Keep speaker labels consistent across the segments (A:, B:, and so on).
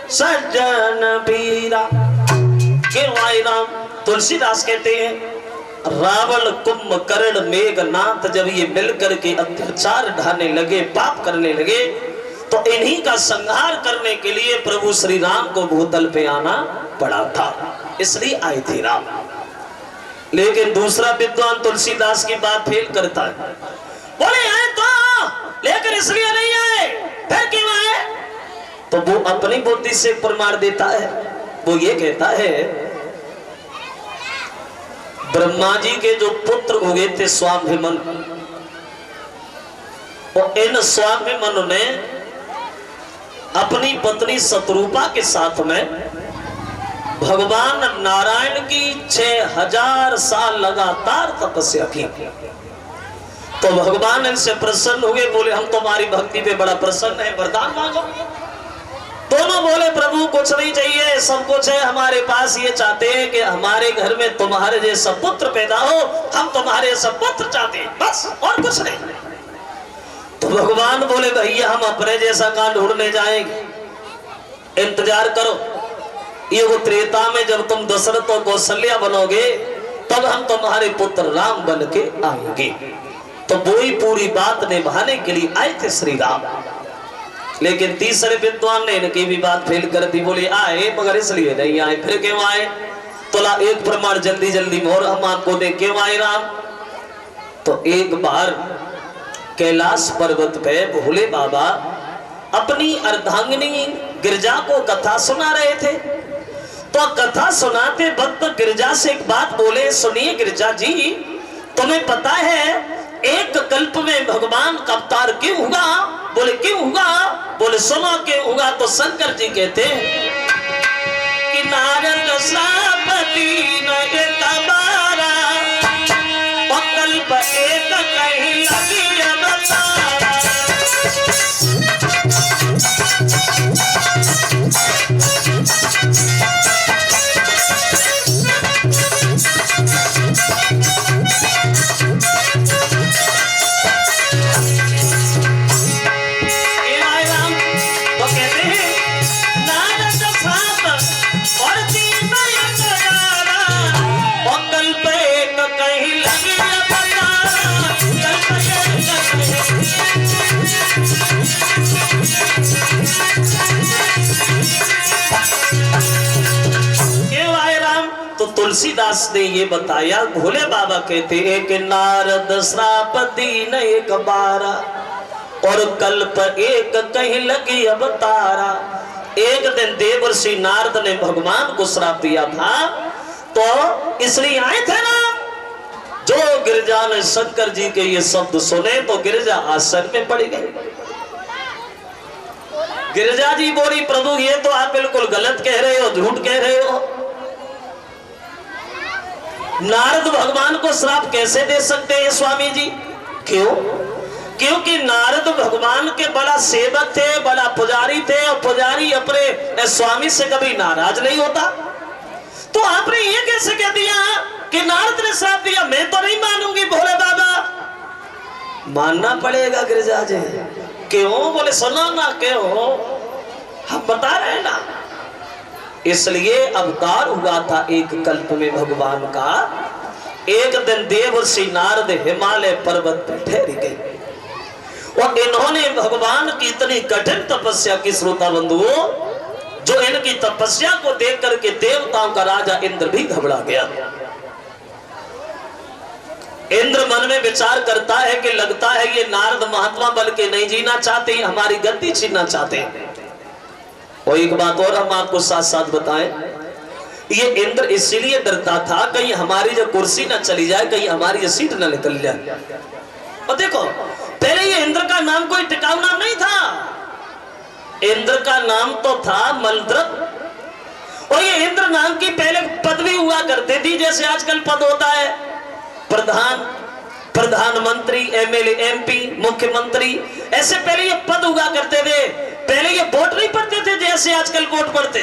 A: सज्जन पीरा। क्यों आए राम? तुलसीदास कहते हैं रावण कुंभकर्ण मेघनाथ जब ये मिलकर के अत्याचार ढाने लगे, पाप करने लगे, तो इन्हीं का संहार करने के लिए प्रभु श्री राम को भूतल पे आना पड़ा था, इसलिए आए थे राम। लेकिन दूसरा विद्वान तुलसीदास की बात फेल करता है, बोले आए तो लेकिन इसलिए नहीं आए, फिर क्यों आए? तो वो अपनी बुद्धि से प्रमाण देता है। वो ये कहता है ब्रह्मा जी के जो पुत्र हुए थे स्वाभिमन, और इन स्वाभिमन ने अपनी पत्नी शत्रुपा के साथ में भगवान नारायण की 6000 साल लगातार तपस्या की। तो भगवान इनसे प्रसन्न हुए, बोले हम तुम्हारी भक्ति पे बड़ा प्रसन्न है, वरदान मांगो। दोनों बोले प्रभु कुछ नहीं चाहिए, सब कुछ है हमारे पास, ये चाहते हैं कि हमारे घर में तुम्हारे जैसा पुत्र पैदा हो, हम तुम्हारे जैसा पुत्र चाहते हैं, बस और कुछ नहीं। तो भगवान बोले भैया हम अपने जैसा कहां ढूंढने जाएंगे, इंतजार करो, ये वो त्रेता में जब तुम दशरथ और कौशल्या बनोगे तब हम तुम्हारे पुत्र राम बन के आएंगे। तो वही पूरी बात निभाने के लिए आए थे श्री राम। लेकिन तीसरे विद्वान ने इनकी भी बात फेल कर दी, बोले आए मगर इसलिए नहीं आए, फिर क्यों आए? तोला एक प्रमाण जल्दी जल्दी मोर हम आपको दे, क्यों आए राम? तो एक बार कैलाश पर्वत पे भोले बाबा अपनी अर्धांगिनी गिरजा को कथा सुना रहे थे। तो कथा सुनाते वक्त गिरजा से एक बात बोले, सुनिए गिरजा जी, तुम्हें पता है एक कल्प में भगवान का अवतार क्यों हुआ? बोले क्यों हुआ? बोले सुनो क्यों हुआ। तो शंकर जी कहते कि नारद श्रापति न एक बारा, और कल्प एक कहीं लगी अवतारा। तुलसीदास ने ये बताया, भोले बाबा कहते हैं कि नारद श्रापति न एक बारा, और कल्प एक कहीं लगी अवतारा। एक दिन देवर्षि नारद ने भगवान को श्राप दिया था, तो इसलिए आए थे ना। जो गिरजा ने शंकर जी के ये शब्द सुने तो गिरजा आश्चर्य में पड़ गई। गिरजा जी बोली प्रभु ये तो आप बिल्कुल गलत कह रहे हो, झूठ कह रहे हो। नारद भगवान को श्राप कैसे दे सकते हैं स्वामी जी? क्यों? क्योंकि नारद भगवान के बड़ा सेवक थे, बड़ा पुजारी थे, और पुजारी अपने स्वामी से कभी नाराज नहीं होता। तो आपने ये कैसे कह दिया कि नारद ने श्राप दिया? मैं तो नहीं मानूंगी भोले बाबा। मानना पड़ेगा गिरजा जी। क्यों? बोले सुना ना, क्यों? हम बता रहे हैं ना। इसलिए अवतार हुआ था एक कल्प में भगवान का। एक दिन देवर्षि नारद हिमालय पर्वत पर ठहर गए, और इन्होंने भगवान की इतनी कठिन तपस्या की श्रोता बंधुओं, जो इनकी तपस्या को देख करके देवताओं का राजा इंद्र भी घबरा गया। इंद्र मन में विचार करता है कि लगता है ये नारद महात्मा बल के नहीं जीना चाहते, हमारी गद्दी छीनना चाहते हैं। और एक बात और हम आपको साथ साथ बताएं, ये इंद्र इसलिए डरता था कहीं हमारी जो कुर्सी ना चली जाए, कहीं हमारी जो सीट ना निकल जाए। और देखो पहले ये इंद्र का नाम कोई टिकाऊ नाम नहीं था, इंद्र का नाम तो था मलद्रक। और ये इंद्र नाम की पहले पदवी हुआ करती थी, जैसे आजकल पद होता है प्रधान, प्रधानमंत्री, एमएलए, एमपी, मुख्यमंत्री, ऐसे पहले ये पद हुआ करते थे। पहले ये वोट नहीं पड़ते थे जैसे आजकल वोट पड़ते।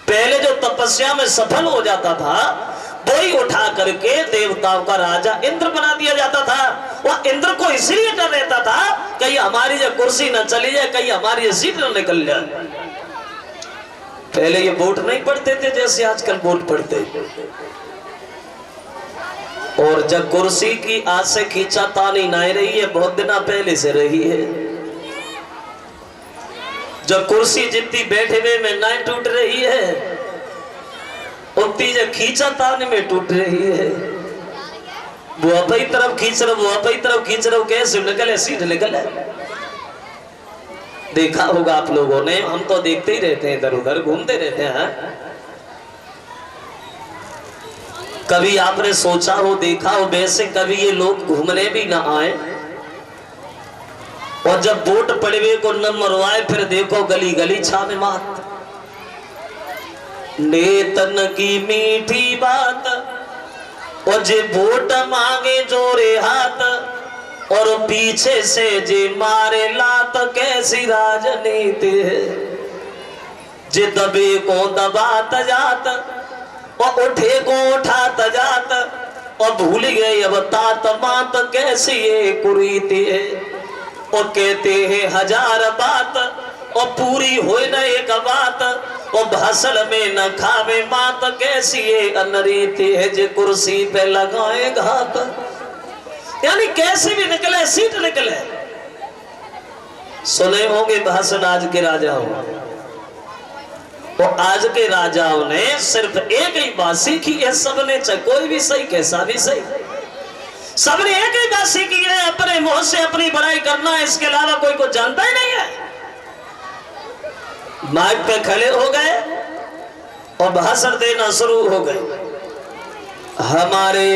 A: पहले जो तपस्या में सफल हो जाता था वही उठा करके देवताओं का राजा इंद्र बना दिया जाता था। वह इंद्र को इसलिए डर रहता था कहीं हमारी जो कुर्सी न चली जाए, कहीं हमारी सीट न निकल जाए। पहले ये वोट नहीं पढ़ते थे जैसे आजकल वोट पढ़ते। और जब कुर्सी की आज से खींचातानी नहीं रही है, बहुत दिन पहले से रही है। जब कुर्सी जितनी बैठे हुए में नहीं टूट रही है, उतनी जब खींचातानी में टूट रही है। वो अपनी तरफ खींच रहा, वो अपनी तरफ खींच रहा, कैसे निकले सीट निकले। देखा होगा आप लोगों ने, हम तो देखते ही रहते हैं, इधर उधर घूमते रहते हैं। कभी आपने सोचा हो, देखा हो वैसे कभी ये लोग घूमने भी ना आए, और जब वोट पड़वे को न मरवाए, फिर देखो गली गली छावे मात। नेतन की मीठी बात, और जे वोट मांगे जोरे हाथ, और पीछे से जे मारे लात, कैसी राजनीति है। जे दबे को दबात जात, और उठे को उठात जात, और भूल गए अब तात मात, कैसी ये कुरीति है। और कहते हैं हजार बात, और पूरी होए न एक बात, और भाषण में न खावे मात, कैसी ये अनरीति है। जे कुर्सी पे लगाए घात, यानी कैसे भी निकले सीट निकले। सुने होंगे भाषण आज के राजाओं, तो आज के राजाओं ने सिर्फ एक ही बात सीखी है, सबने, चाहे कोई भी सही कैसा भी सही, सबने एक ही बात सीखी है, अपने मुंह से अपनी बड़ाई करना है, इसके अलावा कोई को जानता ही नहीं है। माइक पे खड़े हो गए और भाषण देना शुरू हो गए। हमारे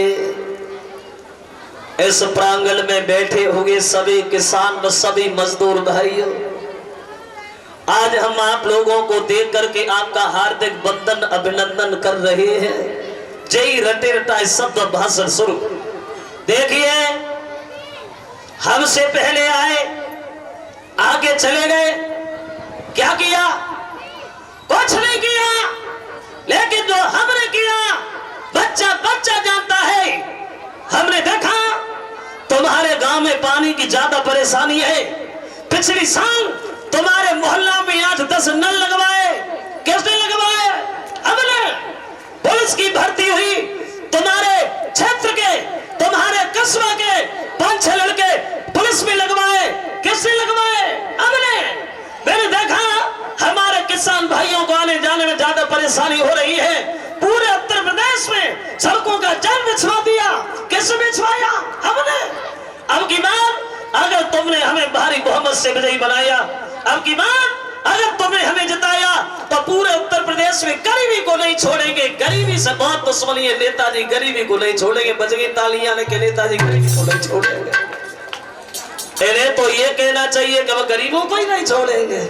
A: इस प्रांगण में बैठे हुए सभी किसान व सभी मजदूर भाइयों, आज हम आप लोगों को देख करके आपका हार्दिक वंदन अभिनंदन कर रहे हैं। जय रटे रटाए शब्द भाषण शुरू। देखिए, हमसे पहले आए, आगे चले गए, क्या किया? कुछ नहीं किया, लेकिन जो हमने किया बच्चा बच्चा जानता है। हमने देखा तुम्हारे गांव में पानी की ज्यादा परेशानी है, पिछली साल तुम्हारे मोहल्ला में 8-10 नल लगवाए। किसने लगवाए? हमने। पुलिस की भर्ती हुई, तुम्हारे क्षेत्र के, तुम्हारे कस्बा के 5-6 लड़के पुलिस में लगवाए। किसने लगवाए? हमने। मैंने देखा हमारे किसान भाइयों को आने जाने में ज्यादा परेशानी हो रही है। पूरे उत्तर प्रदेश में सड़कों का जाल बिछवा दिया। किसने बिछवाया? हमने। अब की बात, अगर तुमने हमें भारी बहुमत से विजयी बनाया, अब की बात अगर तुमने हमें जिताया, तो पूरे उत्तर प्रदेश में गरीबी को नहीं छोड़ेंगे। गरीबी से बहुत दुश्मनी है, नेताजी गरीबी को नहीं छोड़ेंगे। बज गई तालियां लेके, नेताजी गरीबी को नहीं छोड़ेंगे। इन्हें तो ये कहना चाहिए कि वह गरीबों को ही नहीं छोड़ेंगे,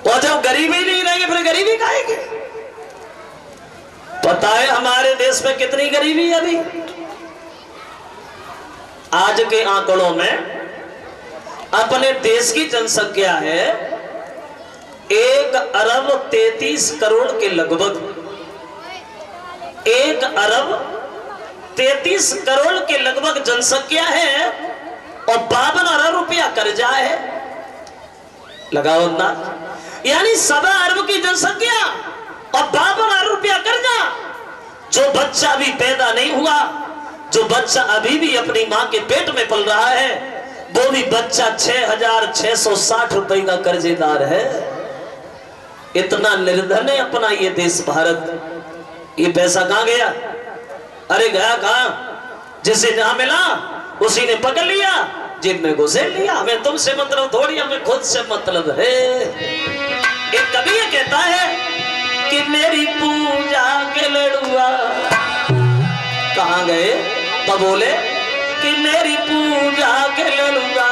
A: और जब गरीबी नहीं रहेंगे फिर गरीबी खाएंगे। पता है हमारे देश में कितनी गरीबी है अभी? आज के आंकड़ों में अपने देश की जनसंख्या है 1 अरब 33 करोड़ के लगभग। 1 अरब 33 करोड़ के लगभग जनसंख्या है, और 52 अरब रुपया कर्जा है। लगाओ ना, यानी 7 अरब की जनसंख्या और 52 अरब रुपया कर्जा। जो बच्चा भी पैदा नहीं हुआ, जो बच्चा अभी भी अपनी मां के पेट में पल रहा है, वो भी बच्चा 6,660 रुपए का कर्जेदार है। इतना निर्धन है अपना ये देश भारत। ये पैसा कहां गया? अरे गया कहां? जिसे जहां मिला उसी ने पकड़ लिया, जेब में घुसेड़ लिया। हमें तुमसे मतलब थोड़ी, हमें खुद से मतलब है। एक कवि ये कहता है कि मेरी पूजा के लड़ुआ कहां गए? तो बोले कि मेरी पूजा के लड़ुआ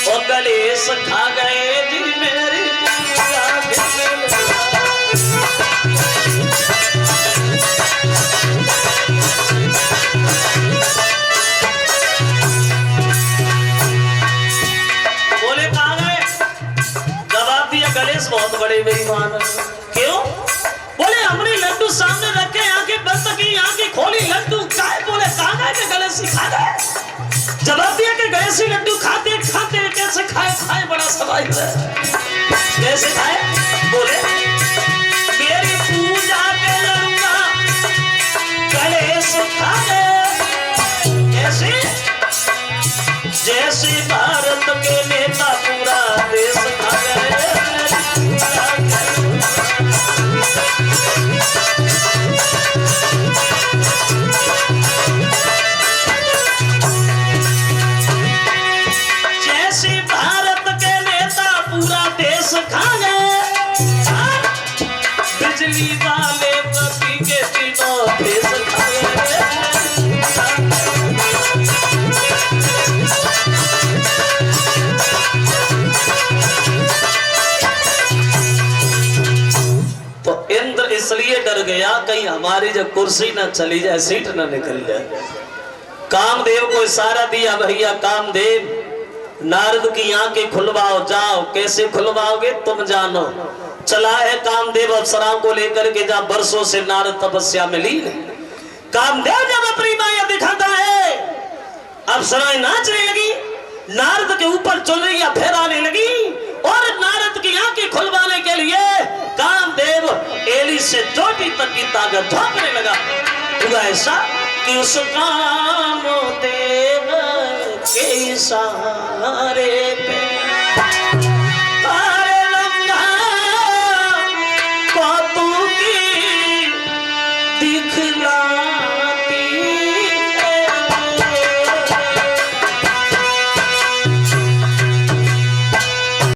A: और गणेश खा गए जी मेरी पूजा के लड़ुआ। बोले कहां गए? जवाब दिया गणेश बहुत बड़े बेईमान। क्यों? बोले हमने लड्डू सामने रखे, आंखें बंद की, आंखें खोली, लड्डू खाए। बोले कहां गए? कि गणेश खा गए। जवाब दिया कि गणेश लड्डू खाते खाते कैसे खाए? खाए बड़ा सवाल है, कैसे खाए? जैसे भारत के नेता पूरा देश खा गए। जैसे भारत के नेता पूरा देश खा गए, बिजली वाले पति के तीनों देश खा गए। तो इंद्र इसलिए डर गया कहीं हमारी जब कुर्सी ना चली जाए, सीट ना निकल जाए। कामदेव को इशारा दिया, भैया कामदेव नारद की आंखें खुलवाओ, जाओ। कैसे खुलवाओगे तुम जानो। चला है कामदेव अप्सराओं को लेकर के, जहां वर्षों से नारद तपस्या में लीन है। कामदेव जब अपनी माया दिखाता है, अप्सराएं नाचने लगी, नारद के ऊपर चुनरियां फहराने लगी, और नारद की आंखें खुलवाने के लिए कामदेव एली से चोटी तक की ताकत झोंकने लगा। हुआ ऐसा कि उस कामदेव के इशारे पे